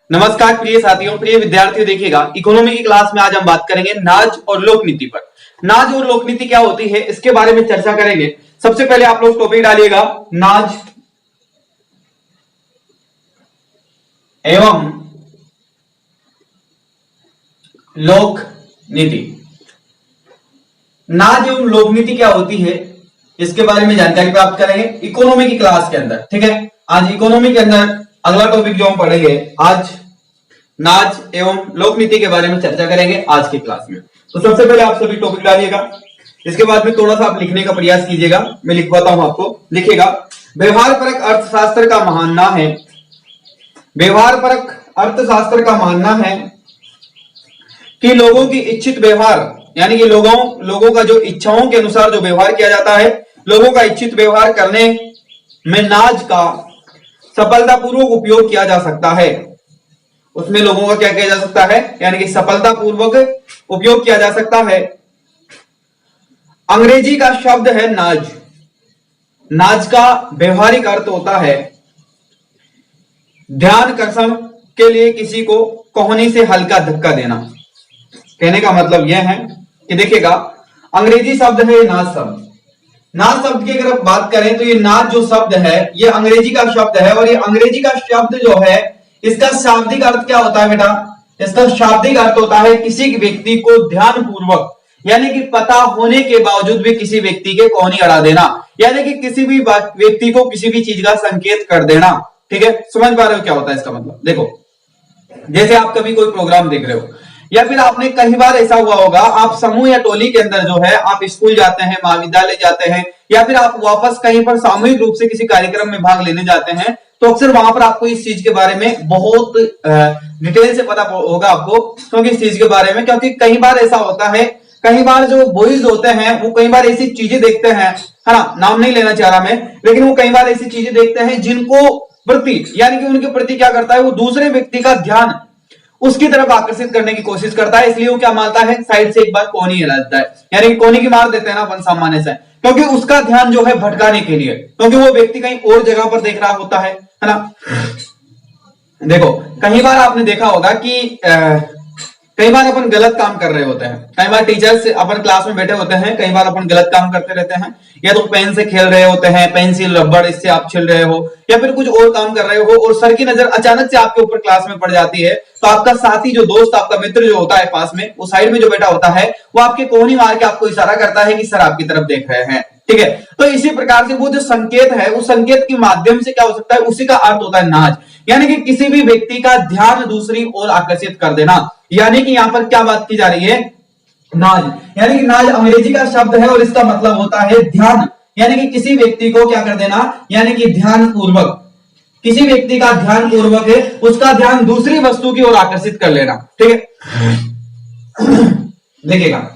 नमस्कार प्रिय साथियों, प्रिय विद्यार्थियों, देखिएगा इकोनॉमी की क्लास में आज हम बात करेंगे नाज और लोक नीति पर। नाज और लोक नीति क्या होती है इसके बारे में चर्चा करेंगे। सबसे पहले आप लोग टॉपिक डालिएगा नाज एवं लोक नीति। नाज एवं लोक नीति क्या होती है इसके बारे में जानकारी प्राप्त करेंगे इकोनॉमी की क्लास के अंदर। ठीक है, आज इकोनॉमी के अंदर अगला टॉपिक जो हम पढ़ेंगे आज नाज एवं लोक नीति के बारे में चर्चा करेंगे आज की क्लास में। तो सबसे पहले आप सभी टॉपिक डालिएगा, इसके बाद में थोड़ा सा आप लिखने का प्रयास कीजिएगा। मैं लिखवाता हूं आपको, लिखिएगा व्यवहार परक अर्थशास्त्र का मानना है, व्यवहार परक अर्थशास्त्र का मानना है कि लोगों की इच्छित व्यवहार यानी कि लोगों का जो इच्छाओं के अनुसार जो व्यवहार किया जाता है, लोगों का इच्छित व्यवहार करने में नाज का सफलतापूर्वक उपयोग किया जा सकता है। उसमें लोगों का क्या किया जा सकता है यानी कि सफलतापूर्वक उपयोग किया जा सकता है। अंग्रेजी का शब्द है नाज। नाज का व्यवहारिक अर्थ होता है ध्यानाकर्षण के लिए किसी को कोहनी से हल्का धक्का देना। कहने का मतलब यह है कि देखिएगा अंग्रेजी शब्द है नाज शब्द। नाज शब्द की अगर बात करें तो ये नाज जो शब्द है ये अंग्रेजी का शब्द है, और ये अंग्रेजी का शब्द जो है इसका शाब्दिक अर्थ क्या होता है बेटा? इसका शाब्दिक अर्थ होता है किसी व्यक्ति को ध्यान पूर्वक यानी कि पता होने के बावजूद भी किसी व्यक्ति के कोहनी अड़ा देना, यानी कि किसी भी व्यक्ति को किसी भी चीज का संकेत कर देना। ठीक है, समझ पा रहे हो क्या होता है इसका मतलब? देखो, जैसे आप कभी कोई प्रोग्राम देख रहे हो या फिर आपने कई बार ऐसा हुआ होगा आप समूह या टोली के अंदर जो है आप स्कूल जाते हैं, महाविद्यालय जाते हैं या फिर आप वापस कहीं पर सामूहिक रूप से किसी कार्यक्रम में भाग लेने जाते हैं, तो अक्सर वहां पर आपको इस चीज के बारे में बहुत डिटेल से पता होगा आपको, क्योंकि इस चीज के बारे में, क्योंकि कई बार ऐसा होता है, कई बार जो बॉयज होते हैं वो कई बार ऐसी चीजें देखते हैं, है ना, नाम नहीं लेना चाह रहा मैं, लेकिन वो कई बार ऐसी चीजें देखते हैं जिनको प्रति यानी कि उनके प्रति क्या करता है, वो दूसरे व्यक्ति का ध्यान उसकी तरफ आकर्षित करने की कोशिश करता है। इसलिए वो क्या मारता है, साइड से एक बार कोहनी हिला देता है, यानी कि कोहनी की मार देते हैं ना अपन सामान्य से, क्योंकि उसका ध्यान जो है भटकाने के लिए, क्योंकि वो व्यक्ति कहीं और जगह पर देख रहा होता है ना। देखो, कई बार आपने देखा होगा कि कई बार अपन गलत काम कर रहे होते हैं, कई बार टीचर्स अपन क्लास में बैठे होते हैं, कई बार अपन गलत काम करते रहते हैं, या तो पेन से खेल रहे होते हैं, पेंसिल रबड़ इससे आप छिल रहे हो या फिर कुछ और काम कर रहे हो, और सर की नजर अचानक से आपके ऊपर क्लास में पड़ जाती है, तो आपका साथी जो दोस्त आपका मित्र जो होता है पास में, वो साइड में जो बैठा होता है, वो आपके कोहनी मार के आपको इशारा करता है कि सर आपकी तरफ देख रहे हैं। ठीक है, तो इसी प्रकार से वो जो संकेत है, उस संकेत के माध्यम से क्या हो सकता है, उसी का अर्थ होता है नाज, यानी कि किसी भी व्यक्ति का ध्यान दूसरी ओर आकर्षित कर देना। यानी कि यहां पर क्या बात की जा रही है, नाज, यानी कि नाज अंग्रेजी का शब्द है और इसका मतलब होता है ध्यान, यानी कि किसी व्यक्ति को क्या कर देना, यानी कि ध्यान पूर्वक, किसी व्यक्ति का ध्यान पूर्वक है उसका ध्यान दूसरी वस्तु की ओर आकर्षित कर लेना। ठीक है, देखिएगा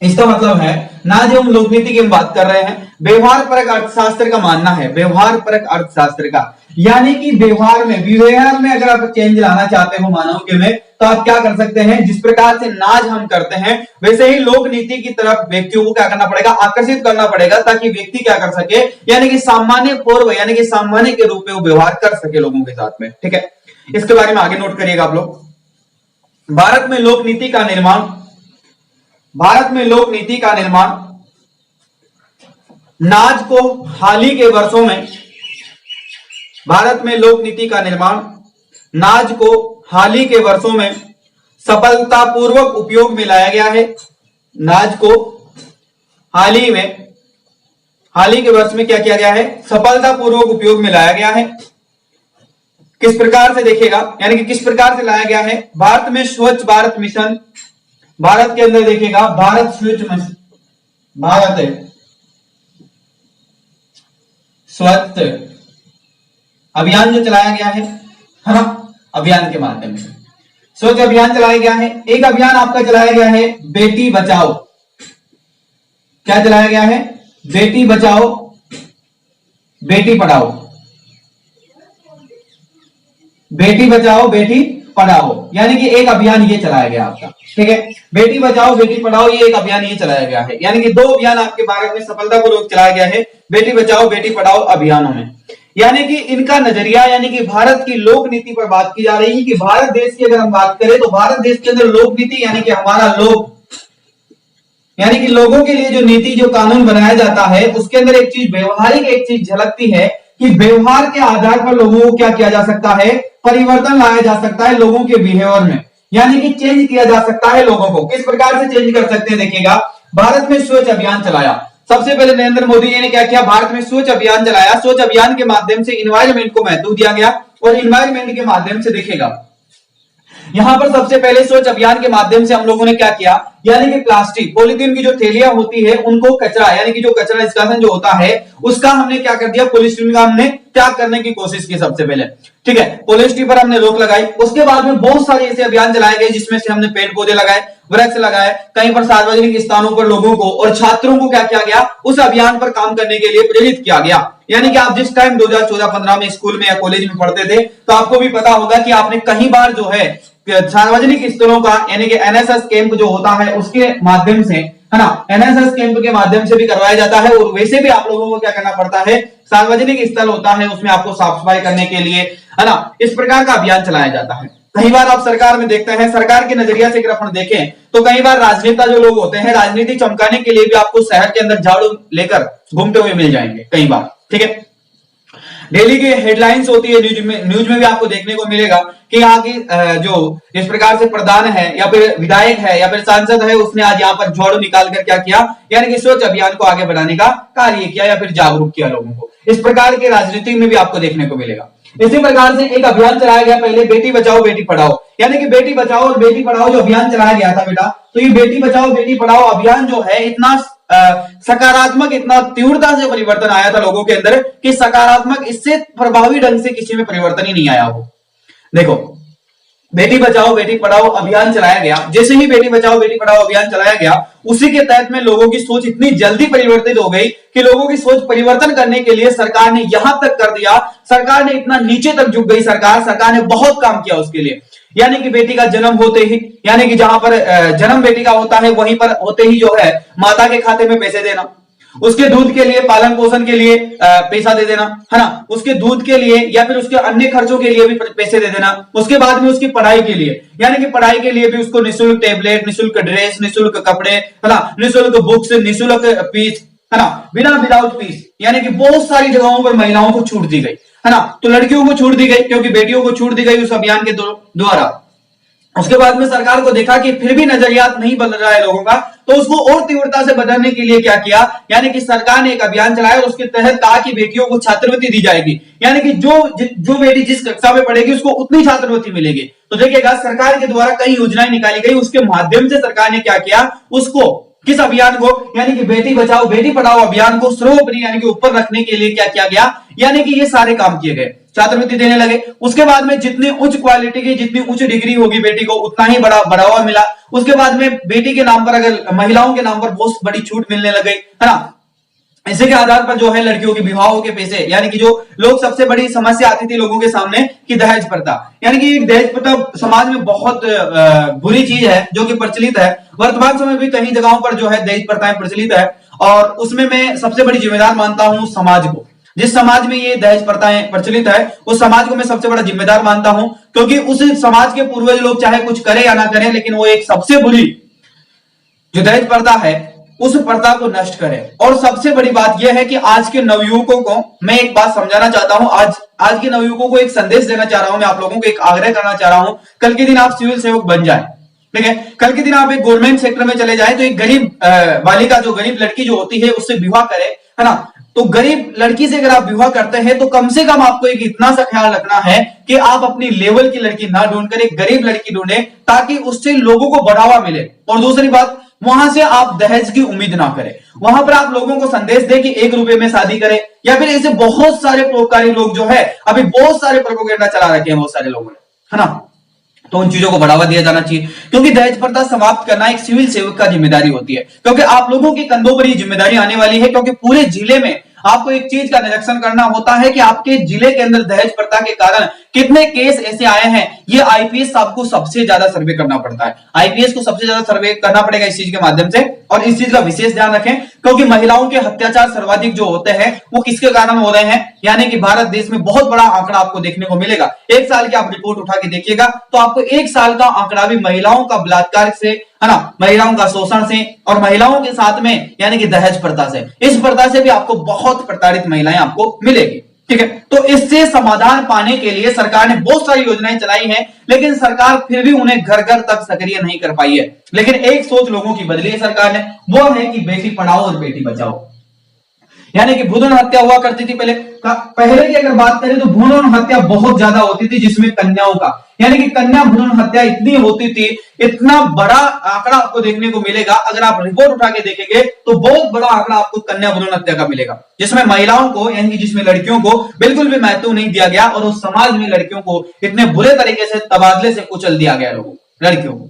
इसका मतलब है नाज एवं लोक नीति की हम बात कर रहे हैं। व्यवहार परक अर्थशास्त्र का मानना है, व्यवहार परक अर्थशास्त्र का, यानी कि व्यवहार में अगर आप चेंज लाना चाहते हो मानव के में, तो आप क्या कर सकते हैं, जिस प्रकार से नाज हम करते हैं वैसे ही लोक नीति की तरफ व्यक्तियों को क्या करना पड़ेगा, आकर्षित करना पड़ेगा, ताकि व्यक्ति क्या कर सके, यानी कि सामान्य पूर्व यानी कि सामान्य के रूप में वो व्यवहार कर सके लोगों के साथ में। ठीक है, इसके बारे में आगे नोट करिएगा आप लोग। भारत में लोक नीति का निर्माण, भारत में लोक नीति का निर्माण नाज को हाल ही के वर्षों में, भारत में लोक नीति का निर्माण नाज को हाल ही के वर्षों में सफलतापूर्वक उपयोग में लाया गया है। नाज को हाल ही के वर्ष में क्या किया गया है, सफलतापूर्वक उपयोग में लाया गया है। किस प्रकार से देखिएगा, यानी कि किस प्रकार से लाया गया है, भारत में स्वच्छ भारत मिशन, भारत के अंदर देखिएगा भारत स्वच्छ अभियान जो चलाया गया है ना, अभियान के माध्यम से स्वच्छ अभियान चलाया गया है। एक अभियान आपका चलाया गया है बेटी बचाओ, क्या चलाया गया है, बेटी बचाओ बेटी पढ़ाओ, बेटी बचाओ बेटी पढ़ाओ, यानी कि एक अभियान ये चलाया गया आपका। ठीक है, बेटी बचाओ बेटी पढ़ाओ ये एक अभियान ये चलाया गया है, यानी कि दो अभियान आपके भारत में सफलतापूर्वक चलाया गया है, बेटी बचाओ बेटी पढ़ाओ अभियानों में। यानी कि इनका नजरिया, यानी कि भारत की लोक नीति पर बात की जा रही है कि भारत देश की अगर हम बात करें तो भारत देश के अंदर लोक नीति यानी कि हमारा लोक, यानी कि लोगों के लिए जो नीति जो कानून बनाया जाता है उसके अंदर एक चीज व्यवहारिक एक चीज झलकती है कि व्यवहार के आधार पर लोगों को क्या किया जा सकता है, परिवर्तन लाया जा सकता है लोगों के बिहेवियर में, यानी कि चेंज किया जा सकता है लोगों को। किस प्रकार से चेंज कर सकते हैं देखिएगा, भारत में स्वच्छ अभियान चलाया। सबसे पहले नरेंद्र मोदी जी ने क्या किया, भारत में स्वच्छ अभियान चलाया। स्वच्छ अभियान के माध्यम से इन्वायरमेंट को महत्व दिया गया और इन्वायरमेंट के माध्यम से देखिएगा यहां पर सबसे पहले स्वच्छ अभियान के माध्यम से हम लोगों ने क्या किया, यानी कि प्लास्टिक पॉलीथीन की जो थैलियां होती है उनको कचरा, यानी कि जो कचरा निष्कासन जो होता है उसका हमने क्या कर दिया, पॉलीस्टीरीन का हमने त्याग करने की कोशिश की सबसे पहले। ठीक है, पॉलीस्टीरीन पर हमने रोक लगाई। उसके बाद में बहुत सारे ऐसे अभियान चलाए गए जिसमें से हमने पेड़ पौधे लगाए, वृक्ष लगाए, कहीं पर सार्वजनिक स्थानों पर लोगों को और छात्रों को क्या किया गया, उस अभियान पर काम करने के लिए प्रेरित किया गया। यानी कि आप जिस टाइम 2014-15 में स्कूल में या कॉलेज में पढ़ते थे तो आपको भी पता होगा कि आपने कई बार जो है सार्वजनिक स्थलों का यानी कि एनएसएस कैंप जो होता है उसके माध्यम से, है ना, एनएसएस कैंप के माध्यम से भी करवाया जाता है। और वैसे भी आप लोगों को क्या करना पड़ता है, सार्वजनिक स्थल होता है उसमें आपको साफ सफाई करने के लिए, है ना, इस प्रकार का अभियान चलाया जाता है। कई बार आप सरकार में देखते हैं, सरकार के नजरिया से अगर अपन देखें तो कई बार राजनेता जो लोग होते हैं राजनीति चमकाने के लिए भी आपको शहर के अंदर झाड़ू लेकर घूमते हुए मिल जाएंगे कई बार। ठीक है, डेली की हेडलाइंस होती है न्यूज में भी आपको देखने को मिलेगा कि यहाँ की जो इस प्रकार से प्रधान है या फिर विधायक है या फिर सांसद है उसने आज यहाँ पर झाड़ू निकाल कर क्या किया, यानी कि स्वच्छ अभियान को आगे बढ़ाने का कार्य किया या फिर जागरूक किया लोगों को। इस प्रकार के राजनीति में भी आपको देखने को मिलेगा। इसी प्रकार से एक अभियान चलाया गया पहले, बेटी बचाओ बेटी पढ़ाओ, यानी कि बेटी बचाओ और बेटी पढ़ाओ जो अभियान चलाया गया था बेटा, तो ये बेटी बचाओ बेटी पढ़ाओ अभियान जो है इतना सकारात्मक, इतना तीव्रता से परिवर्तन आया था लोगों के अंदर कि सकारात्मक, इससे प्रभावी ढंग से किसी में परिवर्तन ही नहीं आया हो। देखो, बेटी बचाओ बेटी पढ़ाओ अभियान चलाया गया, जैसे ही बेटी बचाओ बेटी पढ़ाओ अभियान चलाया गया उसी के तहत में लोगों की सोच इतनी जल्दी परिवर्तित हो गई कि लोगों की सोच परिवर्तन करने के लिए सरकार ने यहां तक कर दिया, सरकार ने इतना नीचे तक झुक गई, सरकार ने बहुत काम किया उसके लिए। यानी कि बेटी का जन्म होते ही, यानी कि जहां पर जन्म बेटी का होता है वहीं पर होते ही जो है माता के खाते में पैसे देना, उसके दूध के लिए, पालन पोषण के लिए पैसा दे देना, है ना, उसके दूध के लिए या फिर उसके अन्य खर्चों के लिए भी पैसे दे देना। उसके बाद में उसकी पढ़ाई के लिए, यानी कि पढ़ाई के लिए भी उसको निःशुल्क टैबलेट, निःशुल्क ड्रेस, निःशुल्क कपड़े, है ना, निःशुल्क बुक्स, निःशुल्क फीस, है ना, बिना विदाउट फीस, यानी कि बहुत सारी जगहों पर महिलाओं को छूट दी गई, है ना। तो लड़कियों को छूट दी गई क्योंकि बेटियों को छूट दी गई उस अभियान के द्वारा। उसके बाद में सरकार को देखा कि फिर भी नजरियात नहीं बदल रहा है लोगों का, तो उसको और तीव्रता से बदलने के लिए क्या किया, यानी कि सरकार ने एक अभियान चलाया और उसके तहत कहा कि बेटियों को छात्रवृत्ति दी जाएगी, यानी कि जो बेटी जिस कक्षा में पढ़ेगी उसको उतनी छात्रवृत्ति मिलेगी। तो देखिएगा सरकार के द्वारा कई योजनाएं निकाली गई, उसके माध्यम से सरकार ने क्या किया, उसको किस अभियान को, यानी कि बेटी बचाओ बेटी पढ़ाओ अभियान को सर्वोपरि यानी कि ऊपर रखने के लिए क्या किया गया, यानी कि ये सारे काम किए गए, छात्रवृत्ति देने लगे। उसके बाद में जितनी उच्च क्वालिटी की, जितनी उच्च डिग्री होगी बेटी को उतना ही बड़ा बढ़ावा मिला। उसके बाद में बेटी के नाम पर, अगर महिलाओं के नाम पर बहुत बड़ी छूट मिलने लग गई, है ना। इसी के आधार पर जो है लड़कियों के विवाहों के पैसे, यानी कि जो लोग सबसे बड़ी समस्या आती थी लोगों के सामने कि दहेज प्रथा, यानी कि दहेज प्रथा समाज में बहुत बुरी चीज है जो कि प्रचलित है। वर्तमान समय भी कई जगहों पर जो है दहेज प्रथाएं प्रचलित है और उसमें मैं सबसे बड़ी जिम्मेदार मानता हूं समाज को। जिस समाज में ये दहेज प्रथाएं प्रचलित है उस समाज को मैं सबसे बड़ा जिम्मेदार मानता हूं, क्योंकि उस समाज के पूर्वज लोग चाहे कुछ करें या ना करें, लेकिन वो एक सबसे बुरी जो दहेज प्रथा है उस प्रथा को नष्ट करें। और सबसे बड़ी बात यह है कि आज के नवयुवकों को मैं एक बात समझाना चाहता हूं, आज के नवयुवकों को एक संदेश देना चाह रहा हूं, मैं आप लोगों को एक आग्रह करना चाह रहा हूं, कल के दिन आप सिविल सेवक बन जाए, ठीक है, कल के दिन आप एक गवर्नमेंट सेक्टर में चले जाए तो एक गरीब बालिका, जो गरीब लड़की जो होती है उससे विवाह करे, है ना। तो गरीब लड़की से अगर आप विवाह करते हैं तो कम से कम आपको एक इतना सा ख्याल रखना है कि आप अपनी लेवल की लड़की ना ढूंढकर एक गरीब लड़की ढूंढे, ताकि उससे लोगों को बढ़ावा मिले। और दूसरी बात, वहां से आप दहेज की उम्मीद ना करें, वहां पर आप लोगों को संदेश दें कि 1 रुपए में शादी करें, या फिर ऐसे बहुत सारे परोपकारी लोग जो है अभी बहुत सारे प्रोपेगेंडा चला रखे हैं बहुत सारे लोगों ने, है ना। तो उन चीजों को बढ़ावा दिया जाना चाहिए, क्योंकि दहेज प्रथा समाप्त करना एक सिविल सेवक का जिम्मेदारी होती है, क्योंकि आप लोगों की कंधों पर ये जिम्मेदारी आने वाली है, क्योंकि पूरे जिले में आपको एक चीज का निरीक्षण करना होता है कि आपके जिले के अंदर दहेज प्रथा के कारण कितने केस ऐसे आए हैं। ये आईपीएस आपको सबसे ज्यादा सर्वे करना पड़ता है, आईपीएस को सबसे ज्यादा सर्वे करना पड़ेगा इस चीज के माध्यम से, और इस चीज का विशेष ध्यान रखें, क्योंकि महिलाओं के अत्याचार सर्वाधिक जो होते हैं वो किसके कारण हो रहे हैं, यानी कि भारत देश में बहुत बड़ा आंकड़ा आपको देखने को मिलेगा। एक साल की आप रिपोर्ट उठा के देखिएगा तो आपको एक साल का आंकड़ा भी महिलाओं का बलात्कार से, है ना, महिलाओं का शोषण से और महिलाओं के साथ में यानी कि दहेज प्रथा से, इस प्रथा से भी आपको बहुत प्रताड़ित महिलाएं आपको मिलेगी। ठीक है, तो इससे समाधान पाने के लिए सरकार ने बहुत सारी योजनाएं चलाई हैं, लेकिन सरकार फिर भी उन्हें घर घर तक सक्रिय नहीं कर पाई है। लेकिन एक सोच लोगों की बदली है सरकार ने, वो है कि बेटी पढ़ाओ और बेटी बचाओ। यानी कि भ्रूण हत्या हुआ करती थी पहले की अगर बात करें तो भ्रूण हत्या बहुत ज्यादा होती थी, जिसमें कन्याओं का यानी कि कन्या भ्रूण हत्या इतनी होती थी, इतना बड़ा आंकड़ा आपको देखने को मिलेगा। अगर आप रिपोर्ट उठा के देखेंगे तो बहुत बड़ा आंकड़ा आपको कन्या भ्रूण हत्या का मिलेगा, जिसमें महिलाओं को यानी कि जिसमें लड़कियों को बिल्कुल भी महत्व नहीं दिया गया और उस समाज में लड़कियों को इतने बुरे तरीके से तबादले से कुचल दिया गया लोगों लड़कियों को।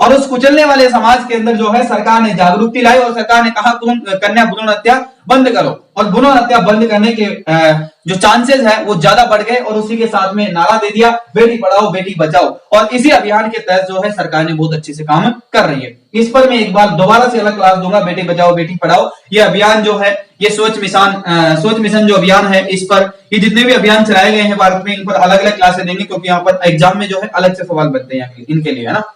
और उस कुचलने वाले समाज के अंदर जो है सरकार ने जागरूकता लाई और सरकार ने कहा तुम कन्या भ्रूण हत्या बंद करो, और भ्रूण हत्या बंद करने के जो चांसेस है वो ज्यादा बढ़ गए। और उसी के साथ में नारा दे दिया बेटी पढ़ाओ बेटी बचाओ, और इसी अभियान के तहत जो है सरकार ने बहुत अच्छे से काम कर रही है। इस पर मैं एक बार दोबारा से अलग क्लास दूंगा, बेटी बचाओ बेटी पढ़ाओ ये अभियान जो है, ये सोच मिशन जो अभियान है, इस पर ये जितने भी अभियान चलाए गए हैं भारत में, इन पर अलग अलग क्लासें देंगे, क्योंकि यहाँ पर एग्जाम में जो है अलग से सवाल बनते हैं इनके लिए, है ना।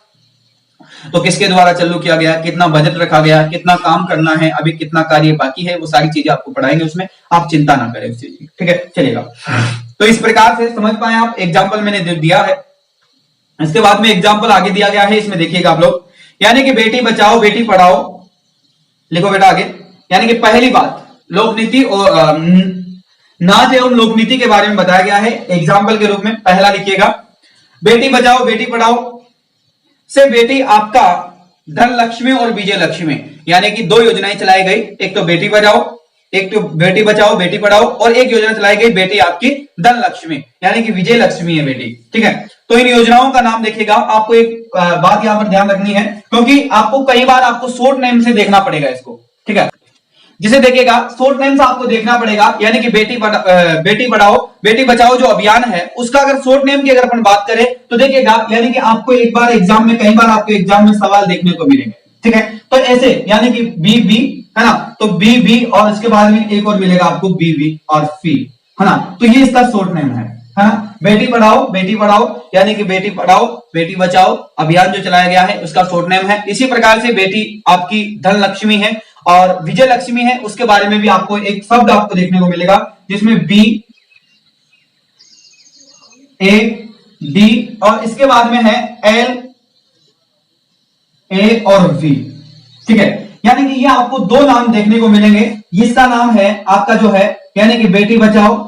तो किसके द्वारा चालू किया गया, कितना बजट रखा गया, कितना काम करना है, अभी कितना कार्य बाकी है, वो सारी चीजें आपको पढ़ाएंगे, उसमें आप चिंता ना करें उस चीज की। ठीक है, चलेगा। तो इस प्रकार से समझ पाए आप, एग्जाम्पल मैंने दिया है। इसके बाद में एग्जाम्पल आगे दिया गया है, इसमें देखिएगा आप लोग, यानी कि बेटी बचाओ बेटी पढ़ाओ, लिखो बेटा आगे। यानी कि पहली बात लोकनीति और नाच एवं लोकनीति के बारे में बताया गया है एग्जाम्पल के रूप में। पहला लिखिएगा, बेटी बचाओ बेटी पढ़ाओ से बेटी आपका धन लक्ष्मी और विजय लक्ष्मी, यानी कि दो योजनाएं चलाई गई, एक तो बेटी बचाओ, एक तो बेटी बचाओ बेटी पढ़ाओ, और एक योजना चलाई गई बेटी आपकी धन लक्ष्मी यानी कि विजय लक्ष्मी है बेटी। ठीक है, तो इन योजनाओं का नाम देखिएगा। आपको एक बात यहां पर ध्यान रखनी है, क्योंकि आपको कई बार आपको शॉर्ट नेम से देखना पड़ेगा इसको। ठीक है, जिसे देखिएगा शॉर्ट नेम से आपको देखना पड़ेगा, यानी कि बेटी पढ़ाओ बेटी बचाओ जो अभियान है उसका अगर शॉर्ट नेम की अगर अपन बात करें तो देखिएगा, यानी कि आपको एक बार एग्जाम में, कई बार आपको एग्जाम में सवाल देखने को मिलेंगे। ठीक है, तो ऐसे यानी कि बी है ना, तो बी और इसके बाद में एक और मिलेगा आपको बी और फी, है ना, तो ये इसका शॉर्ट नेम है ना। बेटी पढ़ाओ यानी कि बेटी पढ़ाओ बेटी बचाओ अभियान जो चलाया गया है उसका शॉर्ट नेम है। इसी प्रकार से बेटी आपकी धन लक्ष्मी है और विजय लक्ष्मी है, उसके बारे में भी आपको एक शब्द आपको देखने को मिलेगा, जिसमें बी ए डी और इसके बाद में है एल ए और वी। ठीक है, यानी कि ये आपको दो नाम देखने को मिलेंगे। इसका नाम है आपका जो है यानी कि बेटी बचाओ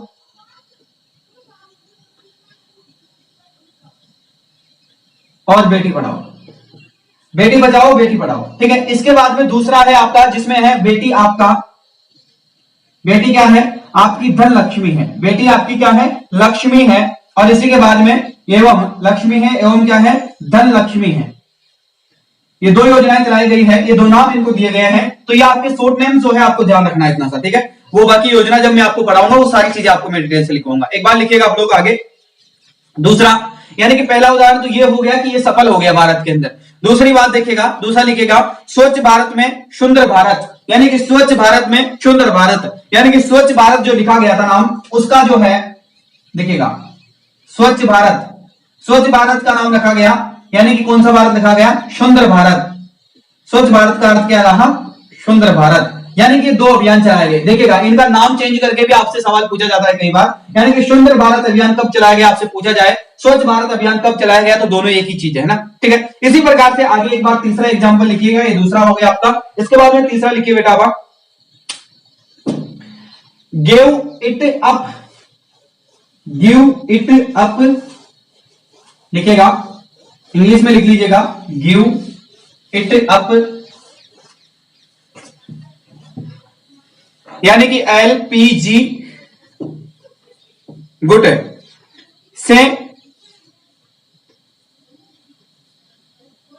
और बेटी पढ़ाओ, बेटी बचाओ बेटी पढ़ाओ। ठीक है, इसके बाद में दूसरा है आपका, जिसमें है बेटी आपका, बेटी क्या है आपकी धन लक्ष्मी है, बेटी आपकी क्या है लक्ष्मी है, और इसी के बाद में एवं लक्ष्मी है एवं क्या है धन लक्ष्मी है। ये दो योजनाएं चलाई गई है, ये दो नाम इनको दिए गए हैं। तो ये आपके शॉर्ट नेम जो है आपको ध्यान रखना है इतना सा। ठीक है, वो बाकी योजना जब मैं आपको पढ़ाऊंगा वो सारी चीजें आपको मैं डिटेल से लिखूंगा। एक बार लिखिएगा आप लोग आगे। दूसरा यानी कि पहला उदाहरण तो ये हो गया कि ये सफल हो गया भारत के अंदर। दूसरी बात देखिएगा, दूसरा लिखिएगा स्वच्छ भारत में सुंदर भारत, यानी कि स्वच्छ भारत में सुंदर भारत, यानी कि स्वच्छ भारत जो लिखा गया था नाम उसका जो है देखिएगा स्वच्छ भारत का नाम रखा गया, यानी कि कौन सा भारत लिखा गया सुंदर भारत। स्वच्छ भारत का अर्थ क्या रहा सुंदर भारत, यानी कि दो अभियान चलाए गए। देखिएगा इनका नाम चेंज करके भी आपसे सवाल पूछा जाता है कई बार, यानी कि सुंदर भारत अभियान कब चलाया गया आपसे पूछा जाए, स्वच्छ भारत अभियान कब चलाया गया, तो दोनों एक ही चीज है ना। ठीक है, इसी प्रकार से आगे एक बार तीसरा एग्जांपल लिखिएगा, ये दूसरा हो गया आपका। इसके बाद में तीसरा लिखिए बेटा आप गिव इट अप लिखिएगा, इंग्लिश में लिख लीजिएगा गिव इट अप, यानी कि LPG गुड से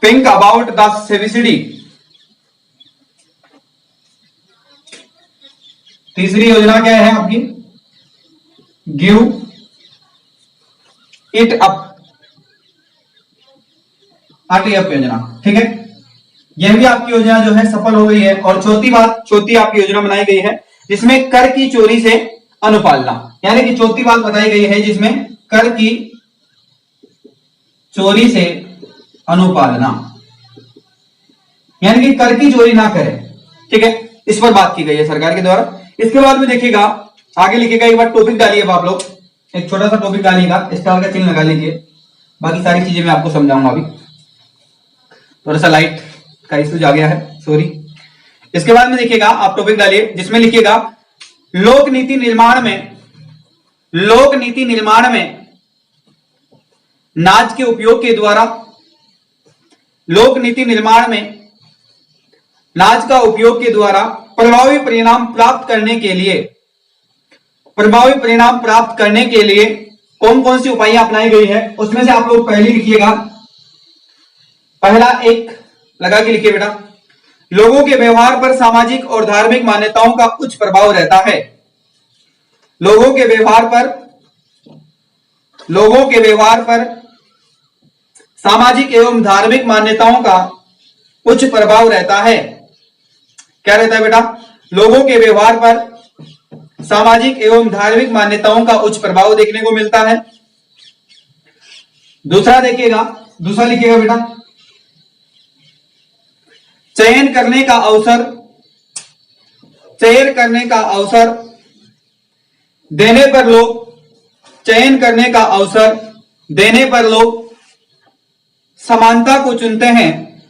थिंक अबाउट द सेविसिटी। तीसरी योजना क्या है आपकी गिव इट अप, आरटीएफ योजना। ठीक है, यह भी आपकी योजना जो है सफल हो गई है। और चौथी आपकी योजना बनाई गई है जिसमें कर की चोरी से अनुपालना, यानी कि चौथी बात बताई गई है जिसमें कर की चोरी से अनुपालना, यानी कि कर की चोरी ना करें। ठीक है, इस पर बात की गई है सरकार के द्वारा। इसके बाद में देखिएगा, आगे लिखिएगा, एक बार टॉपिक डालिए आप लोग, एक छोटा सा टॉपिक डालिएगा, स्टार का चिन्ह लगा लीजिए। बाकी सारी चीजें मैं आपको समझाऊंगा अभी। थोड़ा सा लाइट का इशू आ गया है, सॉरी। इसके बाद में देखिएगा, आप टॉपिक डालिए जिसमें लिखिएगा लोक नीति निर्माण में नाच के उपयोग के द्वारा, लोक नीति निर्माण में नाच का उपयोग के द्वारा प्रभावी परिणाम प्राप्त करने के लिए कौन कौन सी उपाय अपनाई गई है, उसमें से आप लोग पहले लिखिएगा। पहला एक लगा के लिखिए बेटा, लोगों के व्यवहार पर सामाजिक और धार्मिक मान्यताओं का उच्च प्रभाव रहता है। लोगों के व्यवहार पर सामाजिक एवं धार्मिक मान्यताओं का उच्च प्रभाव रहता है। क्या रहता है बेटा? लोगों के व्यवहार पर सामाजिक एवं धार्मिक मान्यताओं का उच्च प्रभाव देखने को मिलता है। दूसरा देखिएगा, दूसरा लिखिएगा बेटा, चयन करने का अवसर देने पर लोग समानता को चुनते हैं।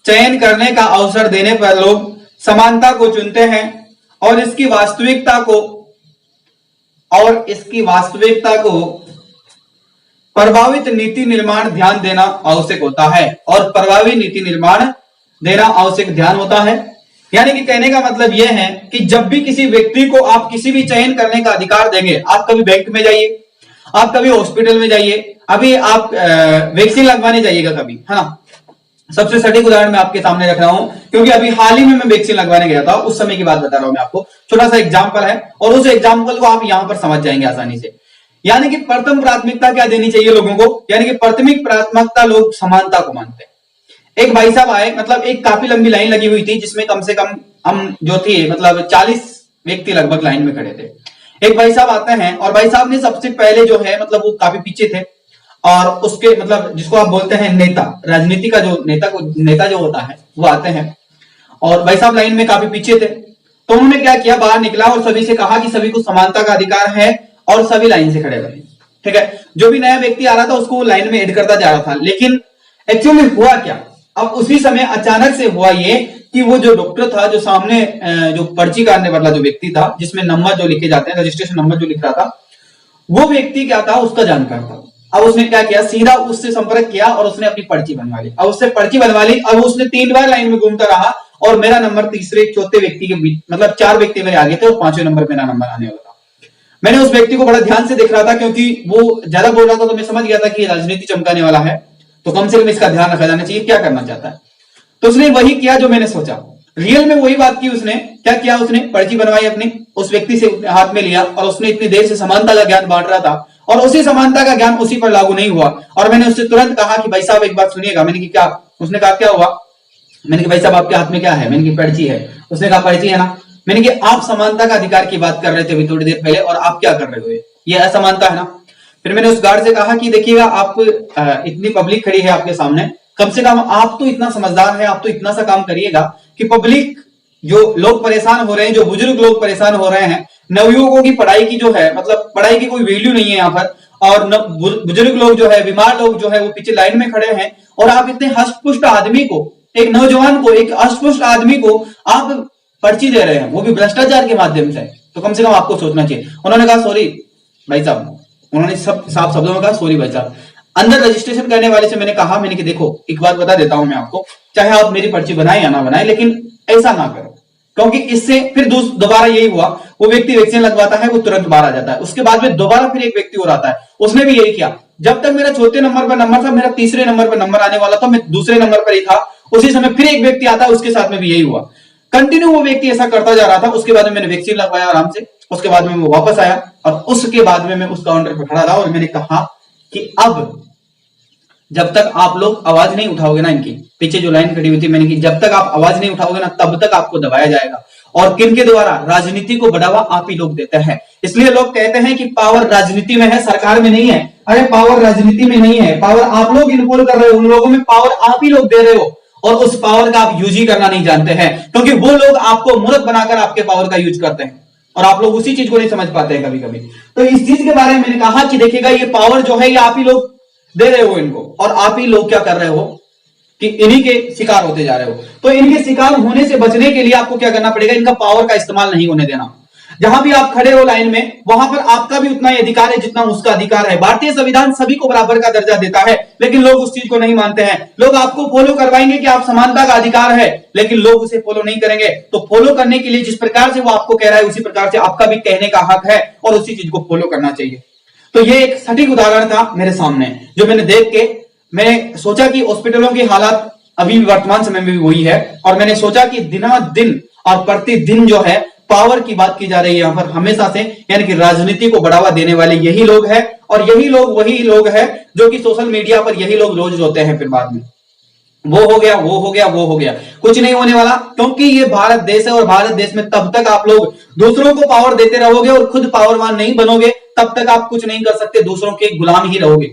चयन करने का अवसर देने पर लोग समानता को चुनते हैं और इसकी वास्तविकता को प्रभावित नीति निर्माण ध्यान देना आवश्यक होता है, और प्रभावी नीति निर्माण देना आवश्यक ध्यान होता है। यानी कि कहने का मतलब यह है कि जब भी किसी व्यक्ति को आप किसी भी चयन करने का अधिकार देंगे, आप कभी बैंक में जाइए, आप कभी हॉस्पिटल में जाइए, अभी आप वैक्सीन लगवाने जाइएगा कभी, है ना। सबसे सटीक उदाहरण मैं आपके सामने रख रहा हूं क्योंकि अभी हाल ही में मैं वैक्सीन लगवाने गया था, उस समय की बात बता रहा हूं मैं आपको। छोटा सा एग्जांपल है और उस एग्जांपल को आप यहां पर समझ जाएंगे आसानी से। यानी कि प्रथम प्राथमिकता क्या देनी चाहिए लोगों को, यानी कि प्राथमिक प्राथमिकता लोग समानता को मानते हैं। एक भाई साहब आए, मतलब एक काफी लंबी लाइन लगी हुई थी जिसमें कम से कम हम जो थी मतलब 40 व्यक्ति लगभग लाइन में खड़े थे। एक भाई साहब आते हैं और भाई साहब ने सबसे पहले जो है मतलब वो काफी पीछे थे, और उसके मतलब जिसको आप बोलते हैं नेता, राजनीति का जो नेता जो होता है वो आते हैं, और भाई साहब लाइन में काफी पीछे थे। तो उन्होंने क्या किया, बाहर निकला और सभी से कहा कि सभी को समानता का अधिकार है और सभी लाइन से खड़े रहे। ठीक है, जो भी नया व्यक्ति आ रहा था उसको लाइन में ऐड करता जा रहा था। लेकिन एक्चुअली हुआ क्या, अब उसी समय अचानक से हुआ ये कि वो जो डॉक्टर था, जो सामने जो पर्ची काटने वाला जो व्यक्ति था, जिसमें नंबर जो लिखे जाते हैं, रजिस्ट्रेशन नंबर जो लिख रहा था, वो व्यक्ति क्या था, उसका जानकार था। अब उसने क्या किया, सीधा उससे संपर्क किया और उसने अपनी पर्ची बनवा ली। अब उससे पर्ची बनवा ली, अब उसने 3 बार लाइन में घूमता रहा और मेरा नंबर तीसरे चौथे व्यक्ति के बीच, मतलब 4 व्यक्ति मेरे आगे थे और 5वें नंबर मेरा नंबर आने वाला था। मैंने उस व्यक्ति को बड़ा ध्यान से देख रहा था क्योंकि वो ज्यादा बोल रहा था, तो मैं समझ गया था कि राजनीति चमकाने वाला है, तो कम से कम इसका ध्यान रखा जाना चाहिए, क्या करना चाहता है। तो उसने वही किया जो मैंने सोचा, रियल में वही बात की। उसने क्या किया, उसने पर्ची बनवाई अपनी, उस व्यक्ति से हाथ में लिया और उसने इतनी देर से समानता का ज्ञान बांट रहा था और उसी समानता का ज्ञान उसी पर लागू नहीं हुआ। और मैंने उससे तुरंत कहा कि भाई साहब एक बात सुनिएगा। मैंने कि क्या? उसने कहा क्या हुआ? मैंने कि भाई साहब आपके हाथ में क्या है? मैंने कि पर्ची है। उसने कहा पर्ची है ना। मैंने कि आप समानता का अधिकार की बात कर रहे थे अभी थोड़ी देर पहले, और आप क्या कर रहे हो, ये असमानता है ना। फिर मैंने उस गार्ड से कहा कि देखिएगा आप इतनी पब्लिक खड़ी है आपके सामने, कम से कम आप तो इतना समझदार है, आप तो इतना सा काम करिएगा कि पब्लिक जो लोग परेशान हो रहे हैं, जो बुजुर्ग लोग परेशान हो रहे हैं, नवयुवकों की पढ़ाई की जो है मतलब पढ़ाई की कोई वैल्यू नहीं है यहाँ पर, और बुजुर्ग लोग जो है, बीमार लोग जो है वो पीछे लाइन में खड़े हैं, और आप इतने हष्टपुष्ट आदमी को, एक नौजवान को, एक हष्टपुष्ट आदमी को आप पर्ची दे रहे हैं, वो भी भ्रष्टाचार के माध्यम से। तो कम से कम आपको सोचना चाहिए। उन्होंने कहा सॉरी भाई साहब, उन्होंने सब साफ शब्दों में कहा सॉरी भाई साहब। अंदर रजिस्ट्रेशन करने वाले से मैंने कहा, मैंने कि देखो एक बात बता देता हूं मैं आपको, चाहे आप मेरी पर्ची बनाए या ना बनाए, लेकिन ऐसा ना करो, क्योंकि इससे फिर दोबारा यही हुआ, वो व्यक्ति वैक्सीन लगवाता है, वो तुरंत बाहर आ जाता है। उसके बाद में दोबारा फिर एक व्यक्ति और आता है, उसने भी यही किया। जब तक मेरा चौथे नंबर पर नंबर था, मेरा तीसरे नंबर पर नंबर आने वाला था, मैं दूसरे नंबर पर ही था, उसी समय फिर एक व्यक्ति आता है, उसके साथ में भी यही हुआ। कंटिन्यू वो व्यक्ति ऐसा करता जा रहा था। उसके बाद में मैंने वैक्सीन लगवाया आराम से, उसके बाद में वो वापस आया और उसके बाद में मैं उस काउंटर पर खड़ा रहा और मैंने कहा कि अब जब तक आप लोग आवाज नहीं उठाओगे ना, इनकी पीछे जो लाइन खड़ी हुई थी मैंने की, जब तक आप आवाज नहीं उठाओगे ना तब तक आपको दबाया जाएगा। और किनके द्वारा? राजनीति को बढ़ावा आप ही लोग देते हैं। इसलिए लोग कहते हैं कि पावर राजनीति में है, सरकार में नहीं है। अरे पावर राजनीति में नहीं है, पावर आप लोग इन्वॉल्व कर रहे हो, उन लोगों में पावर आप ही लोग दे रहे हो, और उस पावर का आप यूज ही करना नहीं जानते हैं, क्योंकि वो लोग आपको मूर्ख बनाकर आपके पावर का यूज करते हैं और आप लोग उसी चीज को नहीं समझ पाते हैं कभी कभी। तो इस चीज के बारे में मैंने कहा कि देखिएगा, ये पावर जो है ये आप ही लोग दे रहे हो इनको, और आप ही लोग क्या कर रहे हो कि इन्हीं के शिकार होते जा रहे हो। तो इनके शिकार होने से बचने के लिए आपको क्या करना पड़ेगा? इनका पावर का इस्तेमाल नहीं होने देना। जहां भी आप खड़े हो लाइन में, वहां पर आपका भी उतना ही अधिकार है जितना उसका अधिकार है। भारतीय संविधान सभी को बराबर का दर्जा देता है, लेकिन लोग उस चीज को नहीं मानते हैं। लोग आपको फॉलो करवाएंगे कि आप समानता का अधिकार है, लेकिन लोग उसे फॉलो नहीं करेंगे। तो फॉलो करने के लिए जिस प्रकार से वो आपको कह रहा है, उसी प्रकार से आपका भी कहने का हक है और उसी चीज को फॉलो करना चाहिए। तो ये एक सटीक उदाहरण था मेरे सामने, जो मैंने देख के मैंने सोचा कि हॉस्पिटलों की हालत अभी वर्तमान समय में भी वही है, और मैंने सोचा कि दिनादिन और प्रतिदिन जो है पावर की बात की जा रही है यहां पर हमेशा से, यानी कि राजनीति को बढ़ावा देने वाले यही लोग हैं, और यही लोग वही लोग हैं जो कि सोशल मीडिया पर यही लोग रोज रोते हैं फिर बाद में वो हो गया, वो हो गया, वो हो गया। कुछ नहीं होने वाला, क्योंकि ये भारत देश है, और भारत देश में तब तक आप लोग दूसरों को पावर देते रहोगे और खुद पावरवान नहीं बनोगे, तब तक आप कुछ नहीं कर सकते, दूसरों के गुलाम ही रहोगे।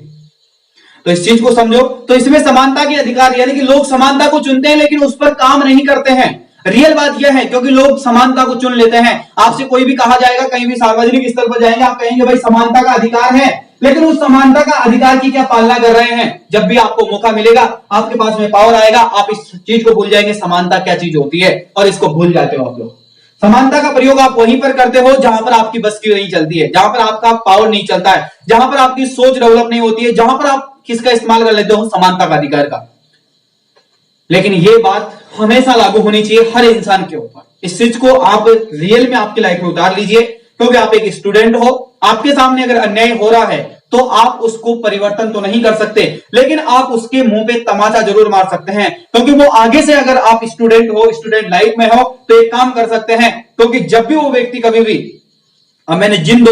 तो इस चीज को समझो। तो इसमें समानता के अधिकार, यानी कि लोग समानता को चुनते हैं लेकिन उस पर काम नहीं करते हैं। रियल बात यह है, क्योंकि लोग समानता को चुन लेते हैं। आपसे कोई भी कहा जाएगा, कहीं भी सार्वजनिक स्तर पर जाएंगे, आप कहेंगे भाई समानता का अधिकार है, लेकिन उस समानता का अधिकार की क्या पालना कर रहे हैं? जब भी आपको मौका मिलेगा, आपके पास में पावर आएगा, आप इस चीज को भूल जाएंगे, समानता क्या चीज होती है, और इसको भूल जाते हो आप लोग। समानता का प्रयोग आप वहीं पर करते हो जहां पर आपकी बस की नहीं चलती है, जहां पर आपका पावर नहीं चलता है, जहां पर आपकी सोच डेवलप नहीं होती है, जहां पर आप किसका इस्तेमाल कर लेते हो? समानता का अधिकार का। लेकिन ये बात हमेशा लागू होनी चाहिए हर इंसान के ऊपर। इस चीज को आप रियल में आपकी लाइफ में उतार लीजिए, क्योंकि आप एक स्टूडेंट हो, आपके सामने अगर अन्याय हो रहा है तो आप उसको परिवर्तन तो नहीं कर सकते, लेकिन आप उसके मुंह पे तमाचा जरूर मार सकते हैं, क्योंकि वो आगे से, अगर आप स्टूडेंट हो, स्टूडेंट लाइफ में हो, तो एक काम कर सकते हैं, क्योंकि जब भी वो व्यक्ति कभी भी, अब मैंने जिन